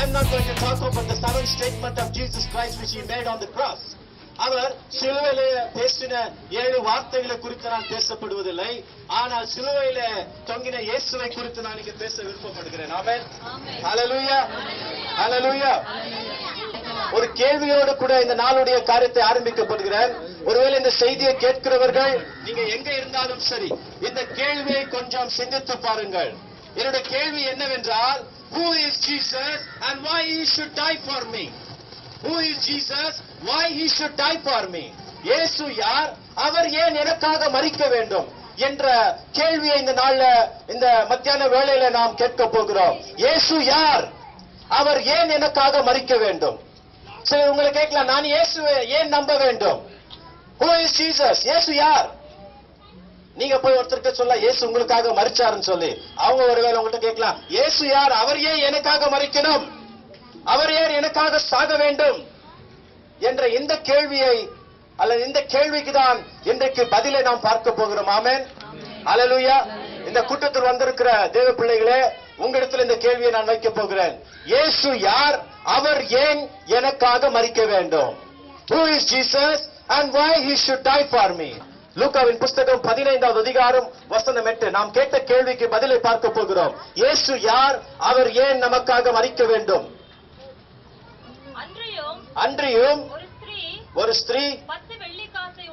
I'm not going to talk about the seventh statement of Jesus Christ which he made on the cross. அவர் சிலுவையிலே பேசின 7 வார்த்தைகளை குறித்து நான் பேசப்படுவதில்லை. ஆனால் சிலுவையிலே தொங்கின இயேசுவை குறித்து நான் இங்கே பேச விருப்பப்படுகிறேன். ஆமென். ஹalleluya. ஹalleluya. ஒரு கேள்வியோடு கூட இந்த நாளுடைய காரியத்தை ஆரம்பிக்கப்படுகிறேன். ஒருவேளை இந்த செய்தியை கேட்கிறவர்கள் நீங்க எங்க இருந்தாலும் சரி, இந்த கேள்வியை கொஞ்சம் சிந்தித்து பாருங்கள். என்னுடைய கேள்வி என்னவென்றால், who is Jesus and why he should die for me? Who is Jesus? Why he should die for me? இயேசு யார்? அவர் ஏன் எனக்காக மரிக்க வேண்டும் என்ற கேள்வியை இந்த நாள்ல, இந்த மத்தியான வேளையில நாம் கேட்க போகிறோம். இயேசு யார்? அவர் ஏன் எனக்காக மரிக்க வேண்டும்? சரி, உங்களை கேட்கலாம், நான் இயேசுவை ஏன் நம்ப வேண்டும்? Who is Jesus? இயேசு யார்? நீங்க போய் ஒருத்தருக்கு சொல்ல இயேசு உங்களுக்காக மரிச்சாருன்னு சொல்லி, அவங்க ஒருவேளை உங்கள்கிட்ட கேட்கலாம், இயேசு யார்? அவர் ஏன் எனக்காக மரிக்கணும்? அவர் ஏன் எனக்காக சாக வேண்டும் என்ற இந்த கேள்வியை அல்லது இந்த கேள்விக்கு தான் இன்றைக்கு பதிலை நாம் பார்க்க போகிறோம். ஆமென். ஹalleluya. இந்த கூட்டத்தில் வந்திருக்கிற தேவ பிள்ளைகளே, உங்களிடத்தில் இந்த கேள்வியை நான் வைக்க போகிறேன். இயேசு யார்? அவர் ஏன் எனக்காக மரிக்க வேண்டும்? Who is Jesus and why he should die for me? லூக்காவின் புத்தகம் 15வது அதிகாரம் வசனம் 8. நாம் கேட்ட கேள்விக்கு பதிலை பார்க்க போகிறோம். இயேசு யார்? அவர் ஏன் நமக்காக மரிக்க வேண்டும்? அன்றியும் ஒரு ஸ்திரீ 10 வெள்ளிக்காசை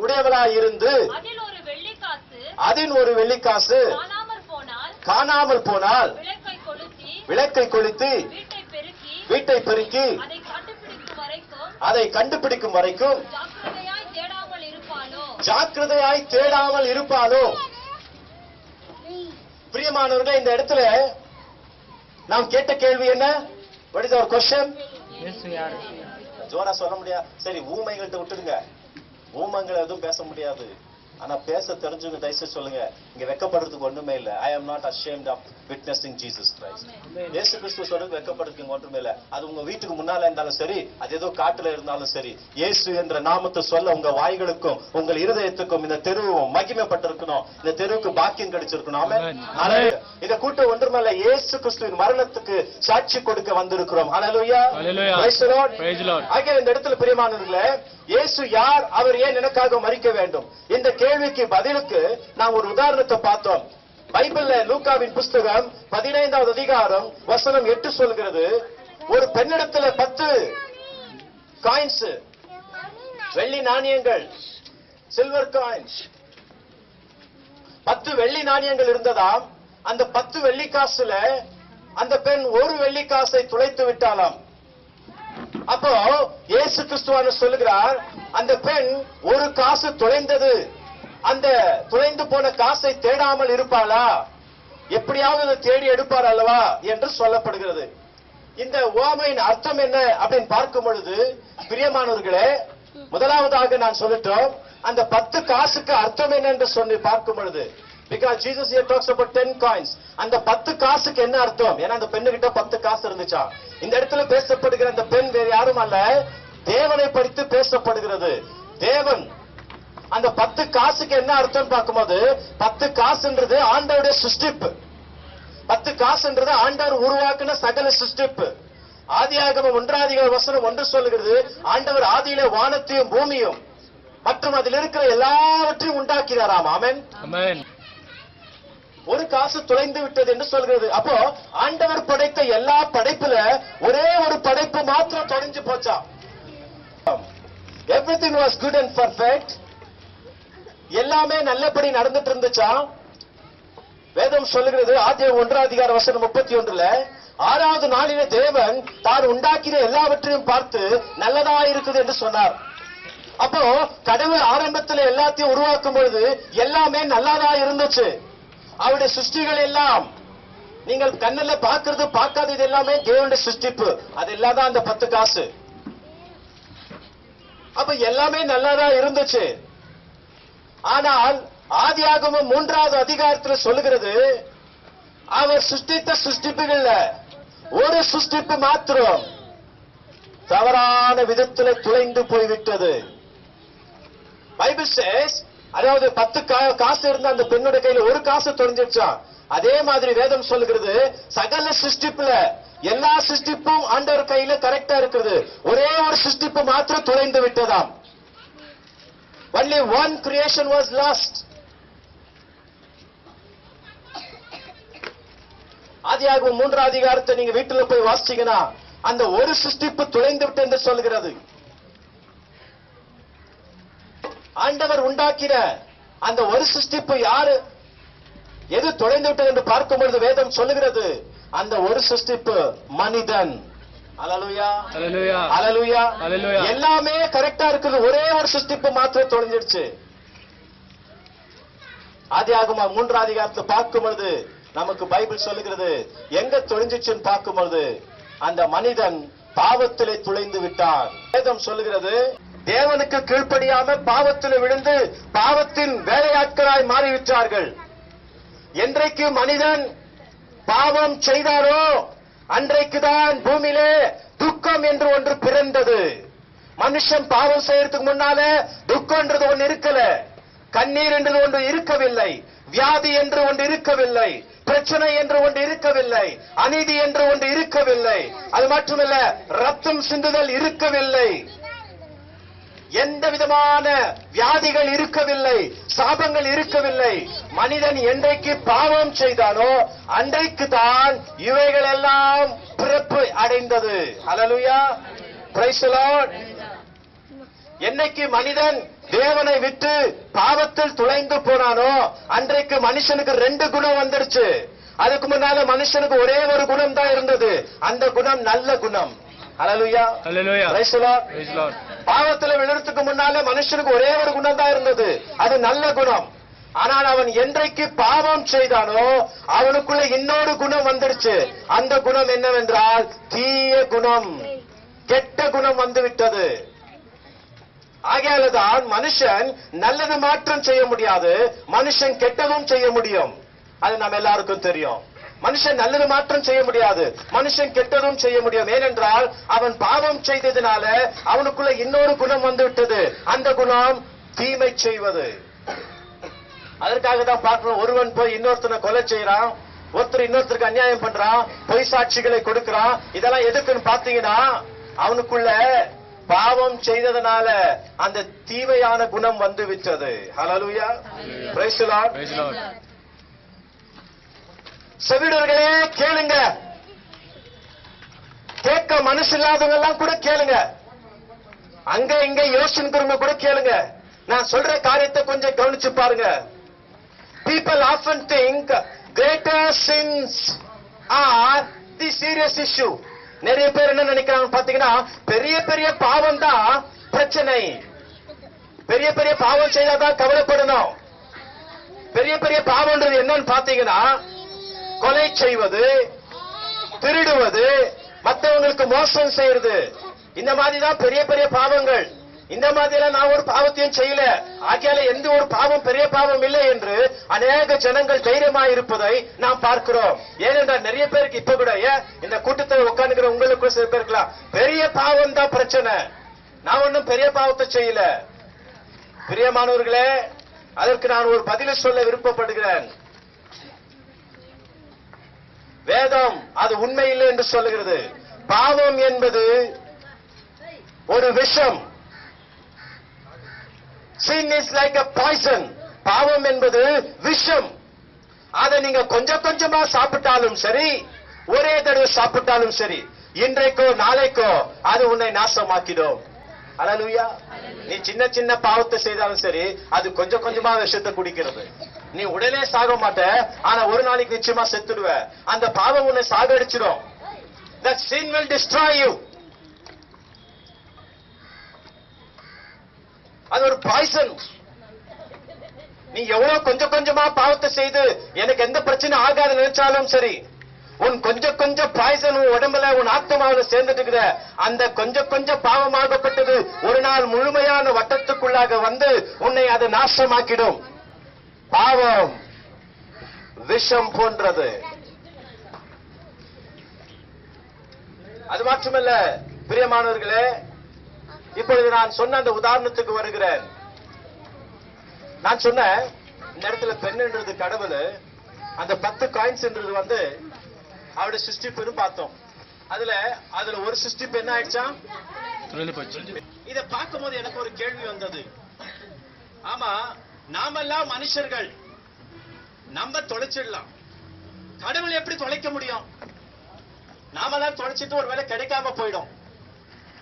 உடையவளாய் இருந்து அதில் ஒரு வெள்ளிக்காசு காணாமல் போனால் விளக்கை கொளுத்தி வீட்டை பெருக்கி அதை கண்டுபிடிக்கும் வரைக்கும் ஜாக்கிரதையாய் தேடாமல் இருப்பாளோ? பிரியமானவர்களே, இந்த இடத்துல நாம் கேட்ட கேள்வி என்ன? What is our question? ஜோரா சொல்ல முடியாது. சரி, ஊமைகள்ட்ட விட்டுருங்க. ஊமைகள் எதுவும் பேச முடியாது. ஆனா பேச தெரிஞ்சுங்க. தயவுசெய்து சொல்லுங்க, இங்க வெக்கப்படுறதுக்கு ஒண்ணுமே இல்ல. I am not ashamed of witnessing Jesus Christ. இயேசு கிறிஸ்து சொல்றது வெக்கப்படுறதுக்கு ஒன்றுமே இல்ல. அது உங்க வீட்டுக்கு முன்னால இருந்தாலும் சரி, அது ஏதோ காட்டுல இருந்தாலும் சரி, இயேசு என்ற நாமத்தை சொல்ல உங்க வாய்களுக்கும் உங்கள் இருதயத்துக்கும் இந்த தெருவும் மகிமைப்பட்டிருக்கணும். இந்த தெருவுக்கு பாக்கியம் கிடைச்சிருக்கணும். ஆமென். இந்த கூட்டம் ஒன்றுமல்ல, இயேசு கிறிஸ்துவின் மரணத்துக்கு சாட்சி கொடுக்க வந்திருக்கிறோம். ஹalleluya. Praise the Lord. ஆகிய இந்த இடத்துல பிரியமானவர்களே, இயேசு யார்? அவர் ஏன் எனக்காக மரிக்க வேண்டும்? இந்த கேள்விக்கு பதிலுக்கு நாம் ஒரு உதாரணத்தை பார்த்தோம். பைபிள்ல லூக்காவின் புத்தகம் 15வது அதிகாரம் வசனம் 8 சொல்கிறது, ஒரு பெண்ணிடத்துல 10 காயின்ஸ், வெள்ளி நாணயங்கள், சில்வர் காயின்ஸ், 10 வெள்ளி நாணயங்கள் இருந்ததாம். அந்த 10 வெள்ளிக்காசுல அந்த பெண் ஒரு வெள்ளிக்காசை துளைத்து விட்டாளாம். அப்போ இயேசு கிறிஸ்துவான சொல்லுகிறார், அந்த பெண் ஒரு காசு தொலைந்தது, அந்த தொலைந்து போன காசை தேடாமல் இருப்பாளா? எப்படியாவது தேடி எடுப்பார் அல்லவா என்று சொல்லப்படுகிறது. இந்த உவமையின் அர்த்தம் என்ன அப்படின்னு பார்க்கும் பொழுது, பிரியமானவர்களே, முதலாவதாக நான் சொல்லட்டும், அந்த 10 காசுக்கு அர்த்தம் என்ன என்று சொல்லி பார்க்கும் பொழுது, because Jesus here talks about 10 coins. அந்த 10 காசுக்கு என்ன அர்த்தம்? ஏன்னா அந்த பெண்ணுகிட்ட 10 காசு இருந்துச்சா. இந்த இடத்துல பேசப்படுகிற அந்த பெண் வேறு யாரும் அல்ல, தேவனை படித்து பேசப்படுகிறது. தேவன். அந்த 10 காசுக்கு என்ன அர்த்தம் பார்க்கும்போது, 10 காசுன்றது ஆண்டவருடைய சிருஷ்டிப்பு. 10 காசுன்றது ஆண்டவர் உருவாக்கின சகல சிருஷ்டிப்பு. ஆதியாகமம் 1 வசனம் 1 சொல்லுகிறது, ஆண்டவர் ஆதியில வானத்தையும் பூமியும் மற்றும் அதில் இருக்கிற எல்லாவற்றையும் உண்டாக்கினாராம். ஆமென். ஆமென். ஒரு காசு தொலைந்து விட்டது என்று சொல்கிறது. அப்போ ஆண்டவர் படைத்த எல்லா படைப்புல ஒரே ஒரு படைப்பு மாத்திரம் தொலைஞ்சு போச்சா. Everything was good and perfect. எல்லாமே நல்லபடி நடந்துட்டு இருந்துச்சா. வேதம் சொல்லுகிறது, ஆதியாகமம் 1 வசனம் 31, 6வது நாளிலே தேவன் தான் உண்டாக்கின எல்லாவற்றையும் பார்த்து நல்லதா இருக்குது என்று சொன்னார். அப்போ கடவுள் ஆரம்பத்தில் எல்லாத்தையும் உருவாக்கும் பொழுது எல்லாமே நல்லாதா இருந்துச்சு. அவருடைய சிருஷ்டிகள் எல்லாம் நீங்கள் கண்ணில பார்க்கிறது பார்க்காதது எல்லாமே தேவனுடைய சிருஷ்டிப்பு. அது எல்லாம் தான் அந்த 10 காசு. அப்ப எல்லாமே நல்லாதான் இருந்துச்சு. ஆனால் ஆதியாகமம் 3வது அதிகாரத்தில் சொல்லுகிறது, அவர் சிருஷ்டித்த சிருஷ்டிப்புகள்ல ஒரு சிருஷ்டிப்பு மாத்திரம் தவறான விதத்தில் துளைந்து போய்விட்டது. பைபிள் சேஸ், அதாவது 10 காசு இருந்த அந்த பெண்ணுடைய கையில ஒரு காசு தொலைஞ்சிருச்சான். அதே மாதிரி வேதம் சொல்லுகிறது, சகல சிருஷ்டிப்புல எல்லா சிருஷ்டிப்பும் ஆண்டவர் கையில கரெக்டா இருக்குது. ஒரே ஒரு சிருஷ்டிப்பு மாத்திரம் தொலைந்து விட்டதாம். Only one creation was lost. ஆதியாகமம் 3ஆம் அதிகாரத்தை நீங்க வீட்டுல போய் வாசிச்சீங்கன்னா அந்த ஒரு சிருஷ்டிப்பு தொலைந்து விட்டு என்று சொல்கிறது. ஆண்டவர் உண்டாக்கிற அந்த ஒரு சிருஷ்டிப்பு யாரு, எது தொலைந்து விட்டது என்று பார்க்கும் பொழுது வேதம் சொல்லுகிறது, அந்த ஒரு சிருஷ்டிப்பு மனிதன். அல்லேலூயா, அல்லேலூயா, அல்லேலூயா, அல்லேலூயா. எல்லாமே கரெக்டா இருக்குது, ஒரே ஒரு சிருஷ்டிப்பு மாத்திரம் தொலைஞ்சிடுச்சு. ஆதியாகமம் 3ஆம் அதிகாரத்தை பார்க்கும் பொழுது நமக்கு பைபிள் சொல்லுகிறது, எங்க தொலைஞ்சிச்சுன்னு பார்க்கும் பொழுது அந்த மனிதன் பாவத்திலே துளைந்து விட்டான். வேதம் சொல்லுகிறது, தேவனுக்கு கீழ்ப்படியாம பாவத்தில் விழுந்து பாவத்தின் வேலையாட்களாய் மாறிவிட்டார்கள். என்றைக்கு மனிதன் பாவம் செய்தாரோ அன்றைக்குதான் பூமியிலே துக்கம் என்று ஒன்று பிறந்தது. மனுஷன் பாவம் செய்யறதுக்கு முன்னால துக்கம்ன்றது ஒன்று இருக்கல, கண்ணீர் என்றது ஒன்று இருக்கவில்லை, வியாதி என்று ஒன்று இருக்கவில்லை, பிரச்சனை என்று ஒன்று இருக்கவில்லை, அநீதி என்று ஒன்று இருக்கவில்லை, அது மட்டுமல்ல ரத்தம் சிந்துதல் இருக்கவில்லை, எந்த விதமான வியாதிகள் இருக்கவில்லை, சாபங்கள் இருக்கவில்லை. மனிதன் என்றைக்கு பாவம் செய்தானோ அன்றைக்கு தான் இவைகள் எல்லாம் பிறப்பு அடைந்தது. அல்லேலூயா, பிரைஸ் தி லார்ட். என்னைக்கு மனிதன் தேவனை விட்டு பாவத்தில் துளைந்து போனானோ அன்றைக்கு மனுஷனுக்கு 2 குணம் வந்துருச்சு. அதுக்கு முன்னால மனுஷனுக்கு ஒரே ஒரு குணம் தான் இருந்தது, அந்த குணம் நல்ல குணம். Hallelujah, hallelujah, praise the Lord, praise the Lord. பாவத்தில் விழுறதுக்கு முன்னால மனுஷனுக்கு ஒரே ஒரு குணம் தான் இருந்தது, அது நல்ல குணம். ஆனால் அவன் என்றைக்கு பாவம் செய்தானோ அவனுக்குள்ள இன்னொரு குணம் வந்துருச்சு. அந்த குணம் என்னவென்றால் தீய குணம், கெட்ட குணம் வந்துவிட்டது. ஆகையால்தான் மனுஷன் நல்லது மாற்றம் செய்ய முடியாது, மனுஷன் கெட்டதும் செய்ய முடியும். அது நம்ம எல்லாருக்கும் தெரியும். மனுஷன் நல்லது மாற்றம் செய்ய முடியாது, மனுஷன் கெட்டதும் செய்ய முடியும். ஏனென்றால் அவன் பாவம் செய்ததினால அவனுக்குள்ள இன்னொரு குணம் வந்துவிட்டது, அந்த குணம் தீமை செய்வது. அதற்காக தான் பார்க்கணும், ஒருவன் போய் இன்னொருத்தனை கொலை செய்யறான், ஒருத்தர் இன்னொருத்தருக்கு அநியாயம் பண்றான், பொய் சாட்சிகளை கொடுக்கிறான். இதெல்லாம் எதுக்குன்னு பாத்தீங்கன்னா அவனுக்குள்ள பாவம் செய்ததனால அந்த தீமையான குணம் வந்து விட்டது. ஹல்லேலூயா, பிரைஸ் தி லார்ட். செவிடர்களே கேளுங்க, கேட்க மனசு இல்லாதவங்க எல்லாம் கூட கேளுங்க, அங்க இங்க யோசிக்கிறவங்க கூட கேளுங்க. நான் சொல்ற காரியத்தை கொஞ்சம் கவனிச்சு பாருங்க. People often think greater sins are the serious issue. நிறைய பேர் என்ன நினைக்கிறாங்க பாத்தீங்கன்னா, பெரிய பெரிய பாவம் தான் பிரச்சனை, பெரிய பெரிய பாவம் செய்யாதான் கவலைப்படணும். பெரிய பெரிய பாவம்ன்றது என்னன்னு பாத்தீங்கன்னா, கொலை செய்வது, திருடுவது, மற்றவங்களுக்கு மோசம் செய்யறது, இந்த மாதிரி தான் பெரிய பெரிய பாவங்கள். இந்த மாதிரி எல்லாம் நான் ஒரு பாவத்தையும் செய்யல, ஆகையால எந்த ஒரு பாவம் பெரிய பாவம் இல்லை என்று அநேக ஜனங்கள் தைரியமாக இருப்பதை நாம் பார்க்கிறோம். ஏனென்றால் நிறைய பேருக்கு இப்ப கூட இந்த கூட்டத்தில் உட்கார்ந்துக்கிற உங்களுக்கு சில பேருக்கலாம் பெரிய பாவம் தான் பிரச்சனை, நான் ஒன்னும் பெரிய பாவத்தை செய்யல. பிரியமானவர்களே, அதற்கு நான் ஒரு பதில் சொல்ல விருப்பப்படுகிறேன். வேதம் அது உண்மை இல்லை என்று சொல்லுகிறது. பாவம் என்பது ஒரு விஷம். Sin is like a poison. பாவம் என்பது விஷம். அதை நீங்க கொஞ்சம் கொஞ்சமா சாப்பிட்டாலும் சரி, ஒரே தடவை சாப்பிட்டாலும் சரி, இன்றைக்கோ நாளைக்கோ அது உன்னை நாசமாக்கிடும். அல்லேலூயா. நீ சின்ன சின்ன பாவத்தை செய்தாலும் சரி, அது கொஞ்சம் கொஞ்சமா விஷத்தை குடிக்கிறது. நீ உடனே சாக மாட்ட, ஆனா ஒரு நாளைக்கு நிச்சயமா செத்துடுவ. அந்த பாவம் உன்னை சாகடிச்சிடும். That sin will destroy you. அது ஒரு பாய்சன். நீ எவ்வளவு கொஞ்சம் கொஞ்சமா பாவத்தை செய்து எனக்கு எந்த பிரச்சனை ஆகாது நினைச்சாலும் சரி, உன் கொஞ்சம் கொஞ்சம் பாய்சன் உன் உடம்புல உன் ஆத்மாவில் சேர்ந்துட்டு அந்த கொஞ்சம் கொஞ்சம் பாவமாகப்பட்டது ஒரு நாள் முழுமையான வட்டத்துக்குள்ளாக வந்து உன்னை அது நாசமாக்கிடும். பாவம் விஷம் போன்றது. அது மட்டுமல்ல பிரியமானவர்களே, இப்பொழுது நான் சொன்ன அந்த உதாரணத்துக்கு வருகிறேன். நான் சொன்ன இந்த இடத்துல பெண்ணுன்றது கடவுள், அந்த 10 காயின்ஸ்ன்றது அவருடைய சிருஷ்டிப்புன்னு பார்த்தோம். அதுல ஒரு சிருஷ்டிப்பு என்ன ஆயிடுச்சா? இத பார்க்கும்போது எனக்கு ஒரு கேள்வி வந்தது. ஆமா, நாமெல்லாம் மனுஷர்கள், நம்ம தொலைச்சிடலாம், கடவுள் எப்படி தொலைக்க முடியும்? நாமெல்லாம் தொலைச்சிட்டு ஒருவேளை கிடைக்காம போயிடும்,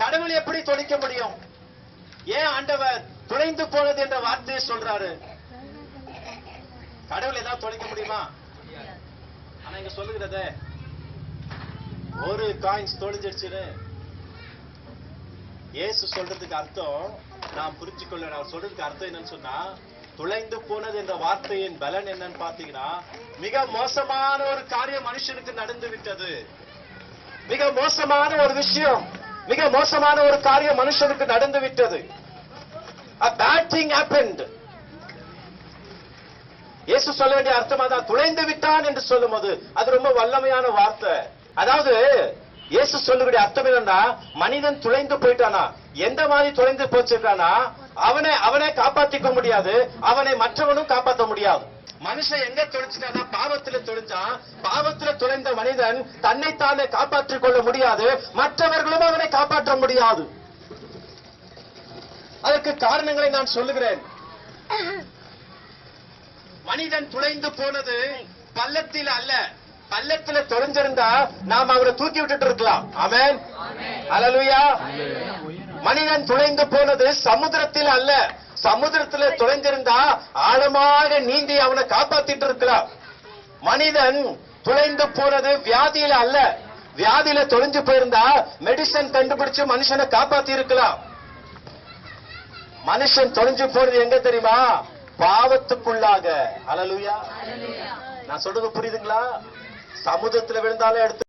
கடவுள் எப்படி தொலைக்க முடியும்? ஏன் ஆண்டவர் தொலைந்து போனது என்ற வார்த்தையை சொல்றாரு? கடவுள் ஏதாவது தொலைக்க முடியுமா? ஆனா இங்க சொல்லுகிறதே ஒரு காயின்ஸ் தொலைஞ்சிருச்சுன்னு. இயேசு சொல்றதுக்கு அர்த்தம் நாம் புரிஞ்சுக்கொள்ள, அவர் சொல்றதுக்கு அர்த்தம் என்னன்னு சொன்னா, தொலைந்து போனது என்ற வார்த்தையின் பலன் என்னன்னு பாத்தீங்கன்னா, மிக மோசமான ஒரு காரியம் மனுஷனுக்கு நடந்து விட்டது. மிக மோசமான ஒரு விஷயம், மிக மோசமான ஒரு காரியம் மனுஷனுக்கு நடந்து விட்டது. A bad thing happened. இயேசு சொல்ல வேண்டிய அர்த்தம் அதான், துளைந்து விட்டான் என்று சொல்லும் போது அது ரொம்ப வல்லமையான வார்த்தை. அதாவது இயேசு சொல்லக்கூடிய அர்த்தம் என்னன்னா, மனிதன் துளைந்து போயிட்டானா, எந்த மாதிரி துளைந்து போச்சிருக்கானா, அவனை காப்பாத்திக்க முடியாது, அவனை மற்றவனும் காப்பாற்ற முடியாது. மனுஷன் எங்க தொலைச்சிட்டானா? பாவத்துல தொலைஞ்சான். பாவத்துல தொலைந்த மனிதன் தன்னைத்தானே காப்பாற்றிக் கொள்ள முடியாது, மற்றவர்களும் அவனை காப்பாற்ற முடியாது. அதற்கு காரணங்களை நான் சொல்லுகிறேன். மனிதன் துளைந்து போனது பள்ளத்தில் அல்ல. பள்ளத்துல தொலைஞ்சிருந்தா நாம் அவரை தூக்கி விட்டுட்டு இருக்கலாம். ஆமென், அல்லேலூயா. மனிதன் துளைந்து போனது சமுத்திரத்தில் அல்ல. சமுத்திரத்துல தொலைஞ்சிருந்தா ஆழமாக நீந்தி அவனை காப்பாத்திட்டு இருக்கலாம். மனிதன் துளைந்து போனது வியாதியில அல்ல. வியாதியில தொலைஞ்சு போயிருந்தா மெடிசன் கண்டுபிடிச்சு மனுஷனை காப்பாத்தி இருக்கலாம். மனுஷன் தொலைஞ்சு போறது எங்க தெரியுமா? பாவத்துக்குள்ளாக. அல்லேலூயா. நான் சொல்றது புரியுதுங்களா? சமுத்திரத்துல விழுந்தாலும் எடுத்து